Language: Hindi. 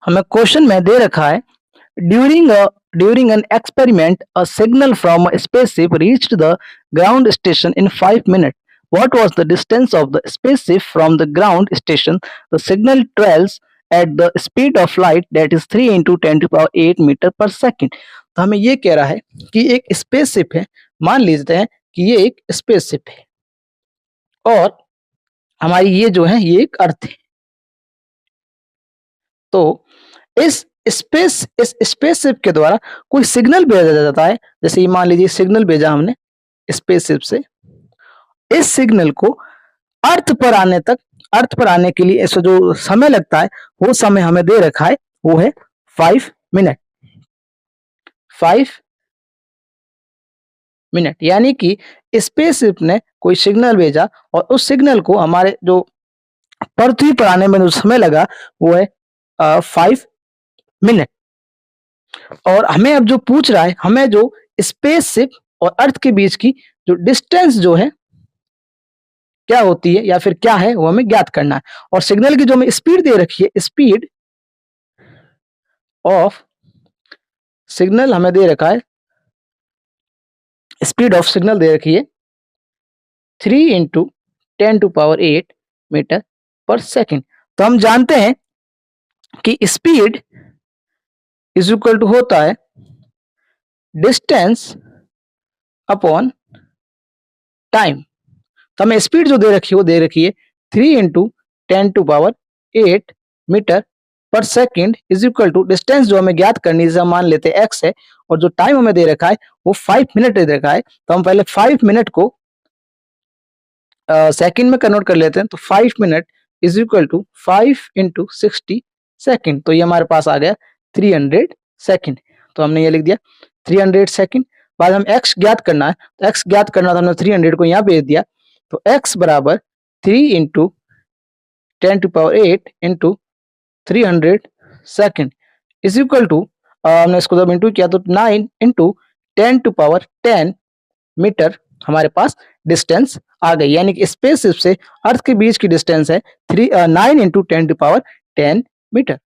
हमें क्वेश्चन में दे रखा है during an experiment a signal from a spaceship reached the ground station in 5 minutes. What was the distance of the spaceship from the ground station? The signal travels at the speed of light, that is 3 into 10 to the power 8 metre पर सेकेंड। तो हमें ये कह रहा है कि एक स्पेसशिप है, मान लीजिए हैं कि ये एक स्पेसशिप है और हमारी ये जो है ये एक अर्थ है। तो इस स्पेसशिप के द्वारा कोई सिग्नल भेजा जाता है, जैसे ये मान लीजिए सिग्नल भेजा हमने स्पेसशिप से। इस सिग्नल को अर्थ पर आने के लिए ऐसा जो समय लगता है वो समय हमें दे रखा है, वो है 5 मिनट। 5 मिनट यानी कि स्पेसशिप ने कोई सिग्नल भेजा और उस सिग्नल को हमारे जो पृथ्वी पर आने में जो समय लगा वो है 5 मिनट। और हमें अब जो पूछ रहा है, हमें जो स्पेसशिप और अर्थ के बीच की जो डिस्टेंस जो है क्या होती है या फिर क्या है वो हमें ज्ञात करना है। और सिग्नल की जो हमें स्पीड दे रखी है, स्पीड ऑफ सिग्नल हमें दे रखा है, स्पीड ऑफ सिग्नल दे रखी है 3 into 10 to power 8 मीटर पर सेकेंड। तो हम जानते हैं कि स्पीड इज इक्वल टू होता है डिस्टेंस अपॉन टाइम। तो हमें स्पीड जो दे रखी है वो दे रखी है 3 into 10 to power 8 मीटर पर second is equal to distance जो हमें ज्ञात करनी है, मान लेते हैं x है, और जो टाइम हमें दे रखा है वो 5 मिनट दे रखा है। तो हम पहले 5 मिनट को सेकेंड में कन्वर्ट कर लेते हैं। तो 5 minute is equal to 5 into 60 second. तो ये हमारे पास आ गया 300 सेकेंड। तो हमने ये लिख दिया 300 सेकेंड। बाद हम x ज्ञात करना है, तो x ज्ञात करना, तो हमने 300 को यहाँ भेज दिया। तो x बराबर 3 into 10 to power 8 into 300 second is equal to, हमने इसको जब इंटू किया तो 9 into 10 to power 10 मीटर हमारे पास डिस्टेंस आ गई। यानी कि स्पेसशिप से अर्थ के बीच की डिस्टेंस है 9 into 10 to power 10 मीटर।